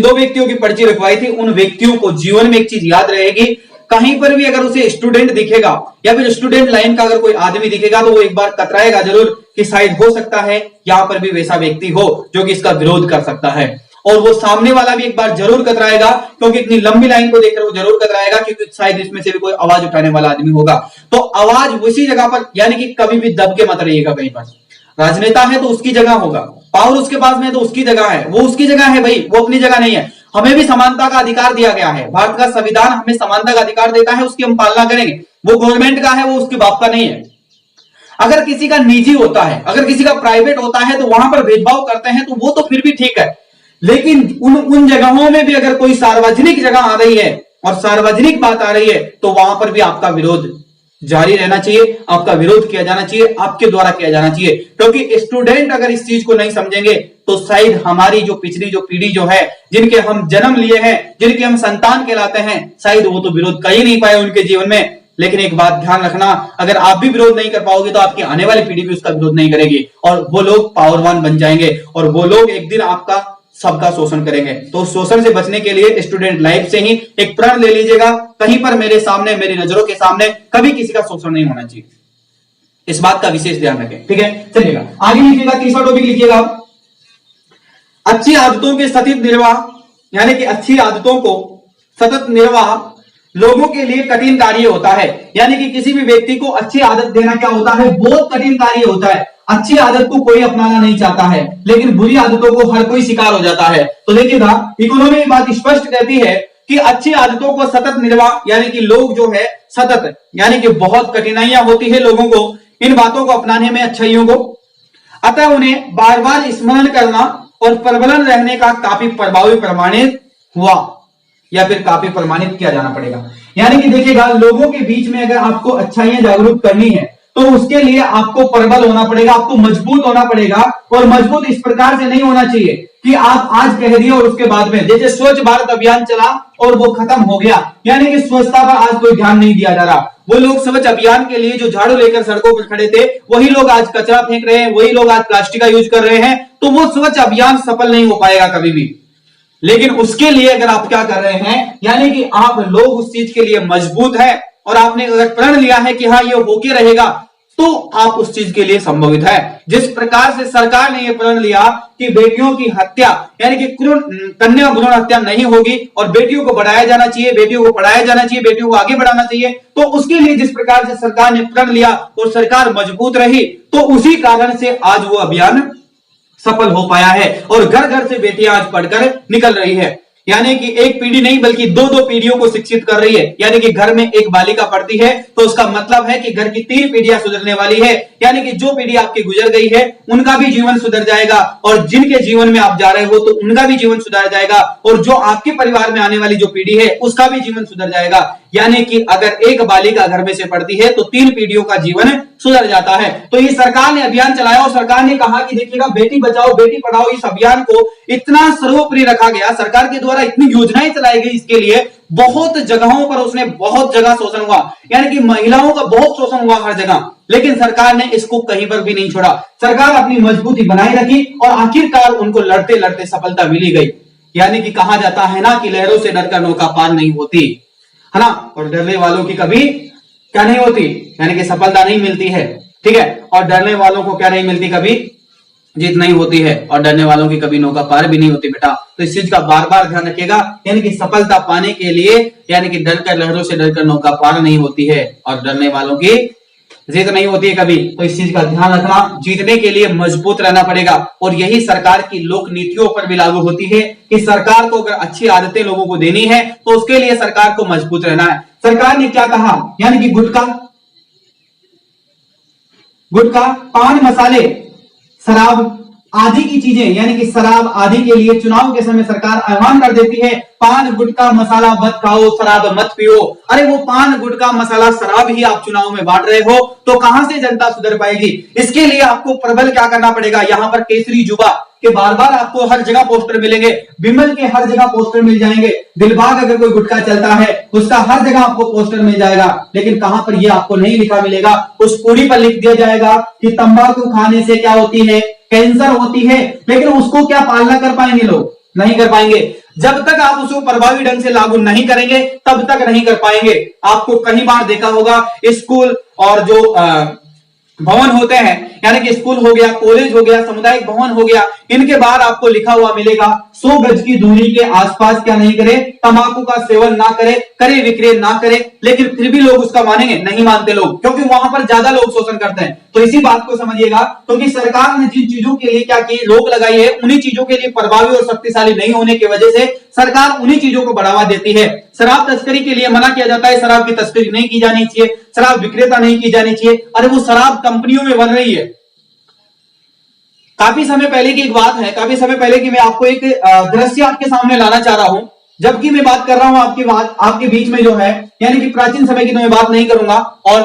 दो व्यक्तियों की पर्ची रखवाई थी, उन व्यक्तियों को जीवन में एक चीज याद रहेगी, कहीं पर भी अगर उसे स्टूडेंट दिखेगा या फिर स्टूडेंट लाइन का अगर कोई आदमी दिखेगा, तो वो एक बार कतराएगा जरूर कि शायद हो सकता है यहां पर भी वैसा व्यक्ति हो जो कि इसका विरोध कर सकता है। और वो सामने वाला भी एक बार जरूर कतराएगा, क्योंकि इतनी लंबी लाइन को देखकर वो जरूर कतराएगा, क्योंकि शायद इसमें से भी कोई आवाज उठाने वाला आदमी होगा। तो आवाज उसी जगह पर, यानी कि कभी भी दब के मत रहिएगा कहीं पर। राजनेता है तो उसकी जगह होगा, पावर उसके पास में तो उसकी जगह है, वो उसकी जगह है भाई, वो अपनी जगह नहीं है। हमें भी समानता का अधिकार दिया गया है, भारत का संविधान हमें समानता का अधिकार देता है, उसकी हम पालना करेंगे। वो गवर्नमेंट का है, वो उसके बाप का नहीं है। अगर किसी का निजी होता है, अगर किसी का प्राइवेट होता है, तो वहां पर भेदभाव करते हैं, तो वो तो फिर भी ठीक है, लेकिन उन जगहों में भी अगर कोई सार्वजनिक जगह आ रही है और सार्वजनिक बात आ रही है, तो वहां पर भी आपका विरोध जारी रहना चाहिए, आपका विरोध किया जाना चाहिए, आपके द्वारा किया जाना चाहिए। क्योंकि स्टूडेंट अगर इस चीज को नहीं समझेंगे, तो शायद हमारी जो पिछली जो पीढ़ी जो है, जिनके हम जन्म लिए हैं, जिनके हम संतान कहलाते हैं, शायद वो तो विरोध कर ही नहीं पाए उनके जीवन में। लेकिन एक बात ध्यान रखना, अगर आप भी विरोध नहीं कर पाओगे, तो आपकी आने वाली पीढ़ी भी उसका विरोध नहीं करेगी, और वो लोग पावरवान बन जाएंगे, और वो लोग एक दिन आपका सबका शोषण करेंगे। तो शोषण से बचने के लिए स्टूडेंट लाइफ से ही एक प्रण ले लीजिएगा, कहीं पर मेरे सामने, मेरी नजरों के सामने कभी किसी का शोषण नहीं होना चाहिए। इस बात का विशेष ध्यान रखें, ठीक है। चलिएगा आगे लिखिएगा, तीसरा टॉपिक लिखिएगा, अच्छी आदतों के सतत निर्वाह, यानी कि अच्छी आदतों को सतत निर्वाह लोगों के लिए कठिन कार्य होता है। यानी कि किसी भी व्यक्ति को अच्छी आदत देना क्या होता है? बहुत कठिन कार्य होता है। अच्छी आदत को कोई अपनाना नहीं चाहता है, लेकिन बुरी आदतों को हर कोई शिकार हो जाता है। तो देखिएगा, इकोनॉमी बात स्पष्ट कहती है कि अच्छी आदतों को सतत निर्वाह, यानी कि लोग जो है सतत, यानी कि बहुत कठिनाइयां होती है लोगों को इन बातों को अपनाने में, अच्छाइयों को, अतः उन्हें बार बार स्मरण करना और प्रबलन रहने का काफी प्रभावी प्रमाणित हुआ, या फिर काफी प्रमाणित किया जाना पड़ेगा। यानी कि देखिएगा, लोगों के बीच में अगर आपको अच्छाइयां जागरूक करनी है, तो उसके लिए आपको प्रबल होना पड़ेगा, आपको मजबूत होना पड़ेगा। और मजबूत इस प्रकार से नहीं होना चाहिए कि आप आज कह दिए और उसके बाद में, जैसे स्वच्छ भारत अभियान चला और वो खत्म हो गया, यानी कि स्वच्छता पर आज कोई ध्यान नहीं दिया जा रहा। वो लोग स्वच्छ अभियान के लिए जो झाड़ू लेकर सड़कों पर खड़े थे, वही लोग आज कचरा फेंक रहे हैं, वही लोग आज प्लास्टिक का यूज कर रहे हैं, तो वो स्वच्छ अभियान सफल नहीं हो पाएगा कभी भी। लेकिन उसके लिए अगर आप क्या कर रहे हैं, यानी कि आप लोग उस चीज के लिए मजबूत है और आपने अगर प्रण लिया है कि हाँ ये होके रहेगा, तो आप उस चीज के लिए संभवित है। जिस प्रकार से सरकार ने यह प्रण लिया कि बेटियों की हत्या यानी कि कन्या भ्रूण हत्या नहीं होगी और बेटियों को बढ़ाया जाना चाहिए, बेटियों को पढ़ाया जाना चाहिए, बेटियों को आगे बढ़ाना चाहिए, तो उसके लिए जिस प्रकार से सरकार ने प्रण लिया और सरकार मजबूत रही, तो उसी कारण से आज वो अभियान सफल हो पाया है और घर घर से बेटियां आज पढ़कर निकल रही है। यानी कि एक पीढ़ी नहीं बल्कि दो दो पीढ़ियों को शिक्षित कर रही है। यानी कि घर में एक बालिका पढ़ती है तो उसका मतलब है कि घर की 3 पीढ़ियां सुधरने वाली है। यानी कि जो पीढ़ी आपकी गुजर गई है उनका भी जीवन सुधर जाएगा और जिनके जीवन में आप जा रहे हो तो उनका भी जीवन सुधर जाएगा और जो आपके परिवार में आने वाली जो पीढ़ी है उसका भी जीवन सुधर जाएगा। यानी कि अगर एक बालिका घर में से पढ़ती है तो 3 पीढ़ियों का जीवन सुधर जाता है। तो ये सरकार ने अभियान चलाया और सरकार ने कहा कि देखिएगा बेटी बचाओ बेटी पढ़ाओ, इस अभियान को इतना सर्वोपरि रखा गया, सरकार के द्वारा इतनी योजनाएं चलाई गई इसके लिए, बहुत जगहों पर उसने बहुत जगह शोषण हुआ, यानी कि महिलाओं का बहुत शोषण हुआ हर जगह, लेकिन सरकार ने इसको कहीं पर भी नहीं छोड़ा। सरकार अपनी मजबूती बनाए रखी और आखिरकार उनको लड़ते लड़ते सफलता मिली गई। यानी कि कहा जाता है ना कि लहरों से डरकर नौका पार नहीं होती, है ना, और डरने वालों की कभी क्या नहीं होती, यानी कि सफलता नहीं मिलती है। ठीक है, और डरने वालों को क्या नहीं मिलती, कभी जीत नहीं होती है, और डरने वालों की कभी नौका पार भी नहीं होती बेटा। तो इस चीज का बार बार ध्यान रखिएगा। यानी कि सफलता पाने के लिए यानी कि डरकर लहरों से डरकर नौका पार नहीं होती है और डरने वालों की जीत नहीं होती है कभी। तो इस चीज का ध्यान रखना, जीतने के लिए मजबूत रहना पड़ेगा और यही सरकार की लोक नीतियों पर भी लागू होती है कि सरकार को अगर अच्छी आदतें लोगों को देनी है तो उसके लिए सरकार को मजबूत रहना है। सरकार ने क्या कहा, यानी कि गुटखा, पान मसाले, शराब आदि की चीजें, यानी कि शराब आदि के लिए चुनाव के समय सरकार आह्वान कर देती है, पान गुटखा मसाला मत खाओ, शराब मत पियो। अरे वो पान गुटखा मसाला शराब ही आप चुनाव में बांट रहे हो तो कहां से जनता सुधर पाएगी। इसके लिए आपको प्रबल क्या करना पड़ेगा, यहां पर केसरी जुबा के बार बार आपको हर जगह पोस्टर मिलेंगे, विमल के हर जगह पोस्टर मिल जाएंगे, दिलबाग अगर कोई गुटखा चलता है उसका हर जगह आपको पोस्टर मिल जाएगा, लेकिन कहां पर यह आपको नहीं लिखा मिलेगा, उस पूरी पर लिख दिया जाएगा कि तंबाकू खाने से क्या होती है, कैंसर होती है। लेकिन उसको क्या पालना कर पाएंगे लोग, नहीं कर पाएंगे। जब तक आप उसको प्रभावी ढंग से लागू नहीं करेंगे तब तक नहीं कर पाएंगे। आपको कई बार देखा होगा स्कूल और जो भवन होते हैं, यानी कि स्कूल हो गया, कॉलेज हो गया, सामुदायिक भवन हो गया, इनके बाहर आपको लिखा हुआ मिलेगा 100 गज की दूरी के आसपास क्या नहीं करे, तंबाकू का सेवन ना करे, करे विक्रय ना करे। लेकिन फिर भी लोग उसका मानेंगे, नहीं मानते लोग, क्योंकि वहां पर ज्यादा लोग शोषण करते हैं। तो इसी बात को समझिएगा, क्योंकि सरकार ने जिन चीजों के लिए क्या की रोक लगाई है उन्हीं चीजों के लिए प्रभावी और शक्तिशाली नहीं होने की वजह से सरकार उन्हीं चीजों को बढ़ावा देती है। शराब तस्करी के लिए मना किया जाता है, शराब की तस्करी नहीं की जानी चाहिए, शराब विक्रेता नहीं की जानी चाहिए। अरे वो शराब कंपनियों में बन रही है। काफी समय पहले की एक बात है, काफी समय पहले की मैं आपको एक दृश्य आपके सामने लाना चाह रहा हूं। जबकि मैं बात कर रहा हूं आपके बीच में जो है, यानी कि प्राचीन समय की तो मैं बात नहीं करूंगा और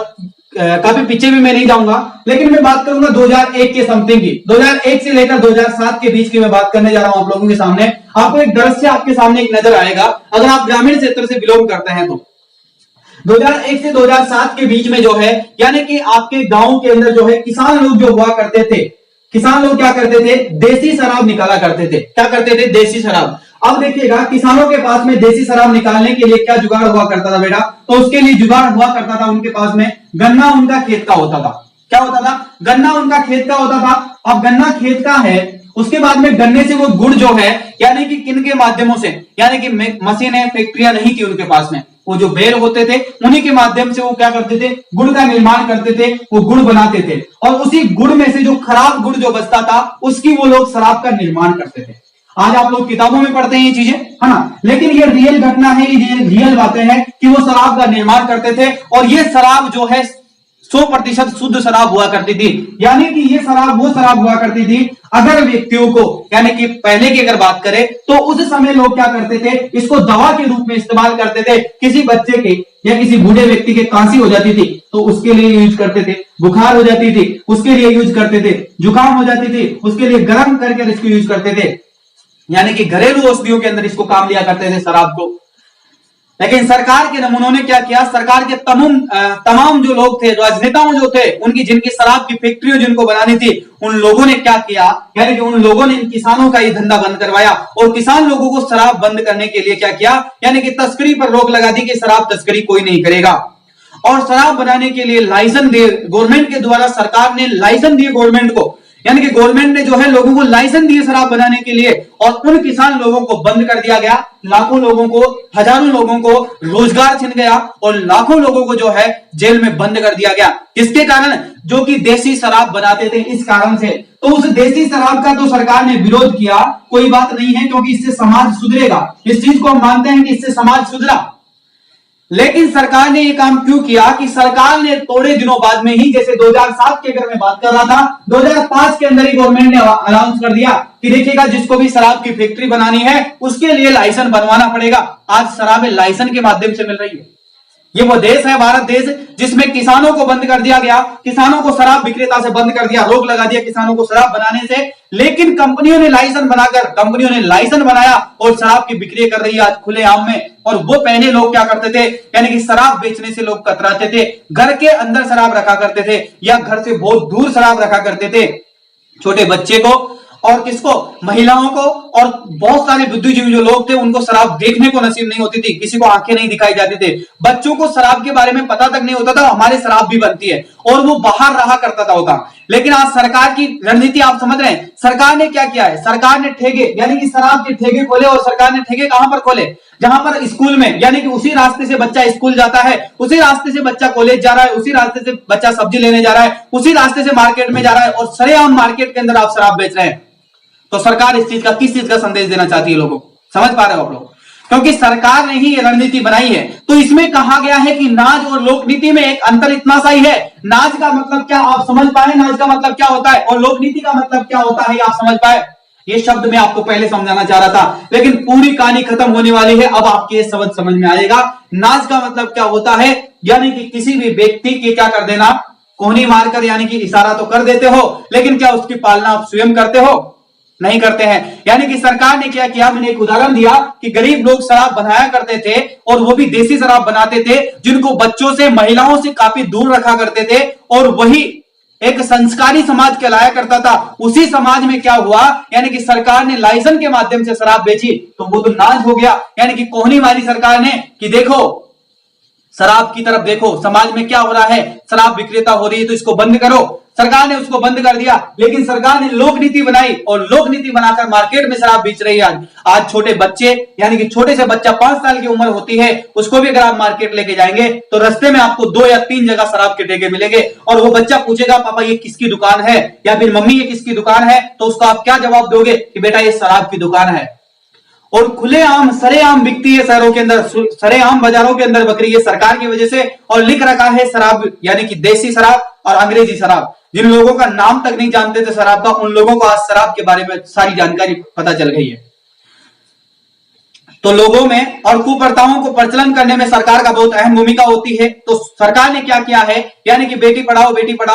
काफी पीछे भी मैं नहीं जाऊंगा, लेकिन मैं बात करूंगा 2001 के समथिंग की। 2001 से लेकर 2007 के बीच की मैं बात करने जा रहा हूं आप लोगों के सामने। आपको एक दृश्य आपके सामने एक नजर आएगा अगर आप ग्रामीण क्षेत्र से बिलोंग करते हैं तो। 2001 से 2007 के बीच में जो है, यानी कि आपके गांव के अंदर जो है किसान लोग जो हुआ करते थे, किसान लोग क्या करते थे, देसी शराब निकाला करते थे। क्या करते थे, देसी शराब। अब देखिएगा किसानों के पास में देसी शराब निकालने के लिए क्या जुगाड़ हुआ करता था बेटा, तो उसके लिए जुगाड़ हुआ करता था उनके पास में गन्ना उनका खेत का होता था। क्या होता था, गन्ना उनका खेत का होता था। अब गन्ना खेत का है, उसके बाद में गन्ने से वो गुड़ जो है, यानी कि किन के माध्यमों से, यानी कि मशीनें फैक्ट्रियां नहीं थी उनके पास में, वो जो बैल होते थे उन्हीं के माध्यम से वो क्या करते थे, गुड़ का निर्माण करते थे, वो गुड़ बनाते थे और उसी गुड़ में से जो खराब गुड़ जो बचता था उसकी वो लोग शराब का निर्माण करते थे। आज आप लोग किताबों में पढ़ते हैं ये चीजें, है ना, लेकिन ये रियल घटना है, ये रियल बातें हैं कि वो शराब का निर्माण करते थे और ये शराब जो है 100% शुद्ध शराब हुआ करती थी। यानी कि ये शराब वो शराब हुआ करती थी अगर व्यक्तियों को, यानी कि पहले की अगर बात करें तो उस समय लोग क्या करते थे, इसको दवा के रूप में इस्तेमाल करते थे। किसी बच्चे के या किसी बूढ़े व्यक्ति के खांसी हो जाती थी तो उसके लिए यूज करते थे, बुखार हो जाती थी उसके लिए यूज करते थे, जुकाम हो जाती थी उसके लिए गर्म करके इसको यूज करते थे। यानी कि घरेलू औषधियों के अंदर इसको काम लिया करते थे शराब को। लेकिन सरकार के नमूनों ने क्या किया, सरकार के तमाम जो लोग थे, राजनेताओं जो थे, उनकी जिनकी शराब की फैक्ट्री जिनको बनानी थी, उन लोगों ने क्या किया, यानी कि उन लोगों ने इन किसानों का ये धंधा बंद करवाया और किसान लोगों को शराब बंद करने के लिए क्या किया, यानी कि तस्करी पर रोक लगा दी कि शराब तस्करी कोई नहीं करेगा। और शराब बनाने के लिए लाइसेंस दिए गवर्नमेंट के द्वारा, सरकार ने लाइसेंस दिए गवर्नमेंट को, यानी कि गवर्नमेंट ने जो है लोगों को लाइसेंस दिए शराब बनाने के लिए, और उन किसान लोगों को बंद कर दिया गया। लाखों लोगों को, हजारों लोगों को रोजगार छिन गया और लाखों लोगों को जो है जेल में बंद कर दिया गया। किसके कारण? जो कि देसी शराब बनाते थे, इस कारण से। तो उस देसी शराब का तो सरकार ने विरोध किया, कोई बात नहीं है, क्योंकि इससे समाज सुधरेगा, इस चीज को हम मानते हैं कि इससे समाज सुधरा। लेकिन सरकार ने यह काम क्यों किया कि सरकार ने थोड़े दिनों बाद में ही, जैसे 2007 के अगर मैं बात कर रहा था, 2005 के अंदर ही गवर्नमेंट ने अनाउंस कर दिया कि देखिएगा जिसको भी शराब की फैक्ट्री बनानी है उसके लिए लाइसेंस बनवाना पड़ेगा। आज शराब लाइसेंस के माध्यम से मिल रही है। ये वो देश है, भारत देश, जिसमें किसानों को बंद कर दिया गया, किसानों को शराब विक्रेता से बंद कर दिया, रोक लगा दिया किसानों को शराब बनाने से। लेकिन कंपनियों ने लाइसेंस बनाकर, कंपनियों ने लाइसेंस बनाया और शराब की बिक्री कर रही है आज खुलेआम में। और वो पहले लोग क्या करते थे, यानी कि शराब बेचने से लोग कतराते थे, घर के अंदर शराब रखा करते थे या घर से बहुत दूर शराब रखा करते थे। छोटे बच्चे को और किसको, महिलाओं को, और बहुत सारे बुद्धिजीवी जो लोग थे उनको शराब देखने को नसीब नहीं होती थी, किसी को आंखें नहीं दिखाई जाती थे, बच्चों को शराब के बारे में पता तक नहीं होता था हमारे शराब भी बनती है, और वो बाहर रहा करता था होगा। लेकिन आज सरकार की रणनीति आप समझ रहे हैं, सरकार ने क्या किया है, सरकार ने ठेके, यानी कि शराब के ठेके खोले। और सरकार ने ठेके कहां पर खोले, जहां पर स्कूल में, यानी कि उसी रास्ते से बच्चा स्कूल जाता है, उसी रास्ते से बच्चा कॉलेज जा रहा है, उसी रास्ते से बच्चा सब्जी लेने जा रहा है, उसी रास्ते से मार्केट में जा रहा है, और सरेआम मार्केट के अंदर आप शराब बेच रहे हैं। तो सरकार इस चीज का, किस चीज का संदेश देना चाहती है लोगों को, समझ पा रहे हो आप लोग? क्योंकि सरकार ने ही ये रणनीति बनाई है। तो इसमें कहा गया है कि नाज और लोक नीति में एक अंतर इतना सा ही है। नाज का मतलब क्या आप समझ पाए, नाज का मतलब क्या होता है, और लोक नीति का मतलब क्या होता है आप समझ पाए? ये शब्द मैं आपको पहले समझाना चाह रहा था, लेकिन पूरी कहानी खत्म होने वाली है, अब आपके ये शब्द समझ में आएगा। नाज का मतलब क्या होता है, यानी कि किसी भी व्यक्ति की क्या कर देना, कोहनी मारकर, यानी कि इशारा तो कर देते हो, लेकिन क्या उसकी पालना आप स्वयं करते हो? नहीं करते हैं। यानी कि सरकार ने क्या किया, मैंने एक उदाहरण दिया कि गरीब लोग शराब बनाया करते थे, और वो भी देसी शराब बनाते थे, जिनको बच्चों से, महिलाओं से काफी दूर रखा करते थे, और वही एक संस्कारी समाज कहलाया करता था। उसी समाज में क्या हुआ, यानी कि सरकार ने लाइसेंस के माध्यम से शराब बेची, तो वो तो नाज हो गया, यानी कि कोहनी मारी सरकार ने कि देखो शराब की तरफ देखो, समाज में क्या हो रहा है, शराब विक्रेता हो रही है तो इसको बंद करो। सरकार ने उसको बंद कर दिया, लेकिन सरकार ने लोक नीति बनाई, और लोक नीति बनाकर मार्केट में शराब बेच रही है। आज छोटे बच्चे, यानी कि छोटे से बच्चा 5 साल की उम्र होती है, उसको भी अगर आप मार्केट लेके जाएंगे तो रास्ते में आपको 2 या 3 जगह शराब के ठेके मिलेंगे, और वो बच्चा पूछेगा पापा ये किसकी दुकान है, या फिर मम्मी ये किसकी दुकान है, तो उसको आप क्या जवाब दोगे कि बेटा ये शराब की दुकान है। और खुलेआम, सरेआम बिकती है शहरों के अंदर, सरेआम बाजारों के अंदर बकरी है सरकार की वजह से। और लिख रखा है शराब, यानी कि देसी शराब और अंग्रेजी शराब। जिन लोगों का नाम तक नहीं जानते थे शराब का, उन लोगों को आज शराब के बारे में सारी जानकारी पता चल गई है। तो लोगों में और कुप्रथाओं को प्रचलन करने में सरकार का बहुत अहम भूमिका होती है। तो सरकार ने क्या किया है, यानी कि बेटी पढ़ाओ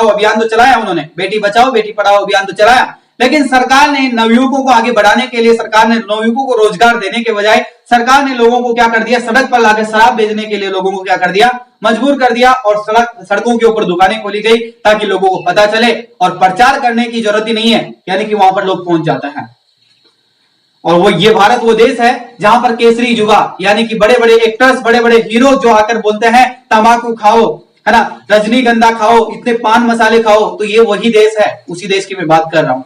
अभियान तो चलाया उन्होंने, बेटी बचाओ बेटी पढ़ाओ अभियान तो चलाया, लेकिन सरकार ने नवयुवकों को आगे बढ़ाने के लिए, सरकार ने नवयुवकों को रोजगार देने के बजाय सरकार ने लोगों को क्या कर दिया, सड़क पर लाकर शराब बेचने के लिए लोगों को क्या कर दिया, मजबूर कर दिया। और सड़कों के ऊपर दुकानें खोली गई ताकि लोगों को पता चले, और प्रचार करने की जरूरत ही नहीं है, यानी कि वहां पर लोग पहुंच जाते हैं। और वो ये भारत वो देश है जहां पर केसरी युवा, यानी कि बड़े बड़े एक्टर्स, बड़े बड़े हीरो जो आकर बोलते हैं तंबाकू खाओ, है ना, रजनीगंधा खाओ, इतने पान मसाले खाओ, तो ये वही देश है, उसी देश की मैं बात कर रहा हूं।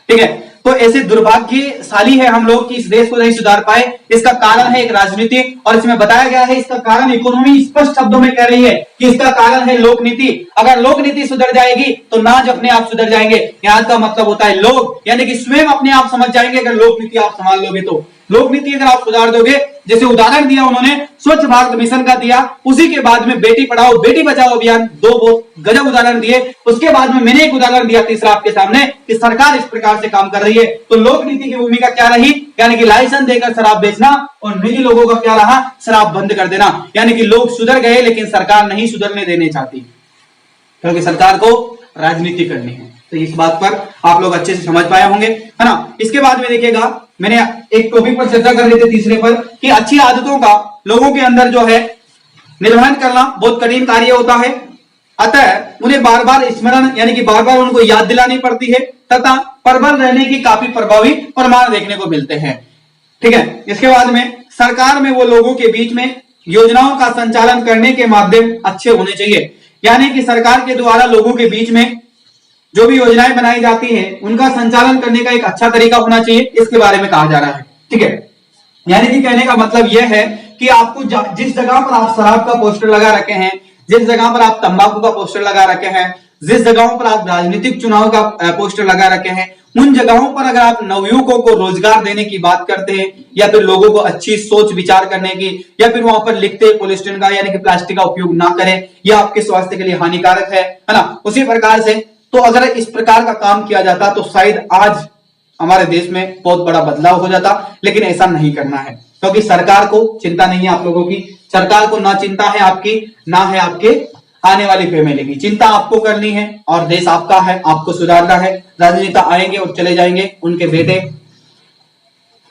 ठीक है, तो ऐसे दुर्भाग्यशाली है हम लोग कि इस देश को नहीं सुधार पाए। इसका कारण है एक राजनीति, और इसमें बताया गया है इसका कारण इकोनॉमी स्पष्ट शब्दों में कह रही है कि इसका कारण है लोक नीति। अगर लोक नीति सुधर जाएगी तो नाज अपने आप सुधर जाएंगे। यहाँ का मतलब होता है लोग, यानी कि स्वयं अपने आप समझ जाएंगे अगर लोक नीति आप संभाल लोगे तो। लोक नीति अगर आप सुधार दोगे, जैसे उदाहरण दिया उन्होंने स्वच्छ भारत मिशन का दिया, उसी के बाद में बेटी पढ़ाओ बेटी बचाओ अभियान, 2 गजब उदाहरण दिए। उसके बाद में मैंने एक उदाहरण दिया तीसरा आपके सामने कि सरकार इस प्रकार से काम कर रही है। तो लोक नीति की भूमिका क्या रही, यानी कि लाइसेंस देकर शराब बेचना, और निजी लोगों का क्या रहा, शराब बंद कर देना। यानी कि लोग सुधर गए, लेकिन सरकार नहीं सुधरने देने चाहती, क्योंकि सरकार को राजनीति करनी है। तो इस बात पर आप लोग अच्छे से समझ पाए होंगे, है ना। इसके बाद में देखिएगा मैंने एक टॉपिक पर चर्चा कर रहे थे तीसरे पर कि अच्छी आदतों का लोगों के अंदर जो है निर्वहन करना बहुत कठिन कार्य होता है, अतः उन्हें बार बार स्मरण यानी कि बार बार उनको याद दिलानी पड़ती है तथा प्रबल रहने की काफी प्रभावी प्रमाण देखने को मिलते हैं। ठीक है, इसके बाद में सरकार में वो लोगों के बीच में योजनाओं का संचालन करने के माध्यम अच्छे होने चाहिए, यानी कि सरकार के द्वारा लोगों के बीच में जो भी योजनाएं बनाई जाती हैं उनका संचालन करने का एक अच्छा तरीका होना चाहिए, इसके बारे में कहा जा रहा है। ठीक है, यानी कि कहने का मतलब यह है कि आपको जिस जगह पर आप शराब का पोस्टर लगा रखे हैं, जिस जगह पर आप तंबाकू का पोस्टर लगा रखे हैं, जिस जगहों पर आप राजनीतिक चुनाव का पोस्टर लगा रखे हैं, उन जगहों पर अगर आप नवयुवकों को रोजगार देने की बात करते हैं या फिर लोगों को अच्छी सोच विचार करने की, या फिर वहां पर लिखते हैं पॉलीस्टीन का यानी कि प्लास्टिक का उपयोग ना करें, यह आपके स्वास्थ्य के लिए हानिकारक है ना, उसी प्रकार से तो अगर इस प्रकार का काम किया जाता तो शायद आज हमारे देश में बहुत बड़ा बदलाव हो जाता, लेकिन ऐसा नहीं करना है क्योंकि सरकार को चिंता नहीं है आप लोगों की, सरकार को ना चिंता है आपकी ना है आपके आने वाली फैमिली की, चिंता आपको करनी है और देश आपका है, आपको सुधारना है। राजनेता आएंगे और चले जाएंगे, उनके बेटे,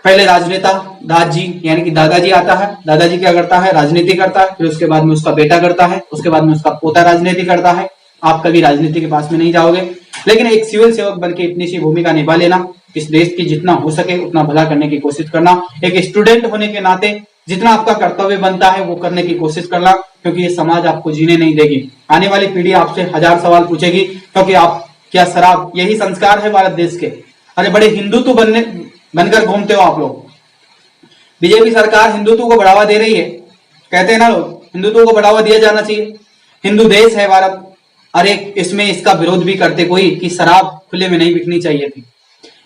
पहले राजनेता दादाजी यानी कि दादाजी आता है, दादाजी क्या करता है, राजनीति करता है, फिर उसके बाद में उसका बेटा करता है, उसके बाद में उसका पोता राजनीति करता है। आप कभी राजनीति के पास में नहीं जाओगे, लेकिन एक सिविल सेवक बनकर इतनी सी भूमिका निभा लेना, इस देश की जितना हो सके उतना भला करने की कोशिश करना, एक स्टूडेंट होने के नाते जितना आपका कर्तव्य बनता है वो करने की कोशिश करना, क्योंकि ये समाज आपको जीने नहीं देगी। आने वाली पीढ़ी आपसे 1000 सवाल पूछेगी, क्योंकि आप क्या शराब, यही संस्कार है भारत देश के। अरे बड़े हिंदुत्व बनकर घूमते हो आप लोग। बीजेपी सरकार हिंदुत्व को बढ़ावा दे रही है, कहते हैं ना लोग हिंदुत्व को बढ़ावा दिया जाना चाहिए, हिंदू देश है भारत। अरे इसमें इसका विरोध भी करते कोई कि शराब खुले में नहीं बिकनी चाहिए थी,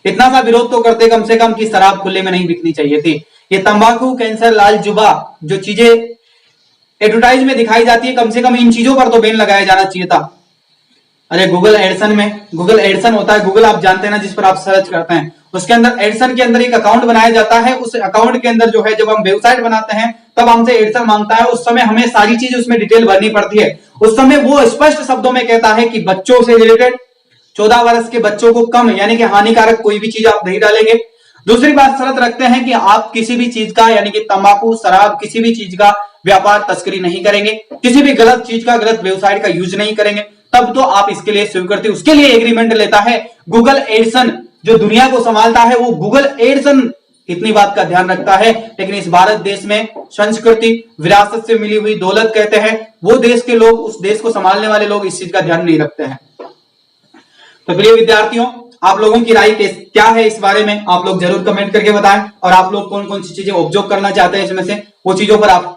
इतना सा विरोध तो करते कम से कम कि शराब खुले में नहीं बिकनी चाहिए थी। ये तंबाकू, कैंसर, लाल जुबा जो चीजें एडवर्टाइज में दिखाई जाती है, कम से कम इन चीजों पर तो बैन लगाया जाना चाहिए था। अरे गूगल एडसन में, गूगल एडसन होता है, गूगल आप जानते हैं ना, जिस पर आप सर्च करते हैं, उसके अंदर एडसन के अंदर एक अकाउंट बनाया जाता है। उस अकाउंट के अंदर जो है जब हम वेबसाइट बनाते हैं तब हमसे एडसन मांगता है, उस समय हमें सारी चीज उसमें डिटेल भरनी पड़ती है। उस समय वो स्पष्ट शब्दों में कहता है कि बच्चों से रिलेटेड 14 वर्ष के बच्चों को कम यानी कि हानिकारक कोई भी चीज आप नहीं डालेंगे। दूसरी बात शर्त रखते हैं कि आप किसी भी चीज का यानी कि तंबाकू, शराब, किसी भी चीज का व्यापार तस्करी नहीं करेंगे, किसी भी गलत चीज का, गलत वेबसाइट का यूज नहीं करेंगे, तब तो आप इसके लिए स्वीकृति, उसके लिए एग्रीमेंट लेता है। गूगल एडसन जो दुनिया को संभालता है वो गूगल एडसन इतनी बात का ध्यान रखता है, लेकिन इस भारत देश में संस्कृति, विरासत से मिली हुई दौलत कहते हैं, वो देश के लोग, उस देश को संभालने वाले लोग इस चीज का ध्यान नहीं रखते हैं। तो प्रिय विद्यार्थियों, आप लोगों की राय क्या है इस बारे में आप लोग जरूर कमेंट करके बताएं, और आप लोग कौन कौन सी चीजें ऑब्जर्व करना चाहते हैं इसमें से वो चीजों पर आप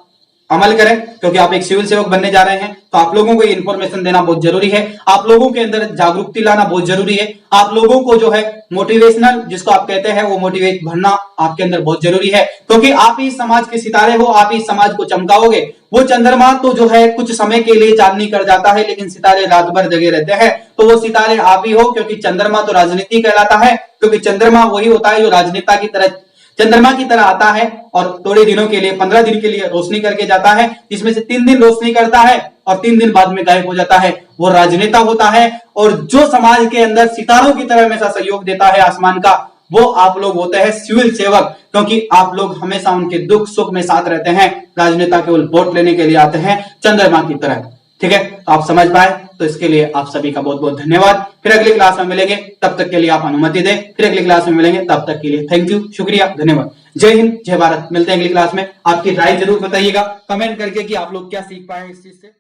अमल करें, क्योंकि आप एक सिविल सेवक बनने जा रहे हैं। तो आप लोगों को ये इंफॉर्मेशन देना बहुत जरूरी है, आप लोगों के अंदर जागरूकता लाना बहुत जरूरी है, आप लोगों को जो है मोटिवेशनल जिसको आप कहते हैं वो मोटिवेट भरना आपके अंदर बहुत जरूरी है, क्योंकि आप ही समाज के सितारे हो, आप ही समाज को चमकाओगे। वो चंद्रमा तो जो है कुछ समय के लिए चांदनी कर जाता है, लेकिन सितारे रात भर जगे रहते हैं। तो वो सितारे आप ही हो, क्योंकि चंद्रमा तो राजनीति कहलाता है, क्योंकि चंद्रमा वही होता है जो राजनेता की तरह चंद्रमा की तरह आता है और थोड़े दिनों के लिए 15 दिन के लिए रोशनी करके जाता है, जिसमें से 3 दिन रोशनी करता है और 3 दिन बाद में गायब हो जाता है। वो राजनेता होता है, और जो समाज के अंदर सितारों की तरह हमेशा सहयोग देता है आसमान का, वो आप लोग होते हैं सिविल सेवक, क्योंकि आप लोग हमेशा उनके दुख सुख में साथ रहते हैं। राजनेता केवल वोट लेने के लिए आते हैं चंद्रमा की तरह। ठीक है, तो आप समझ पाए, तो इसके लिए आप सभी का बहुत बहुत धन्यवाद। फिर अगली क्लास में मिलेंगे, तब तक के लिए आप अनुमति दें। फिर अगली क्लास में मिलेंगे, तब तक के लिए थैंक यू, शुक्रिया, धन्यवाद। जय हिंद, जय भारत। मिलते हैं अगली क्लास में। आपकी राय जरूर बताइएगा कमेंट करके कि आप लोग क्या सीख पाए इस चीज से।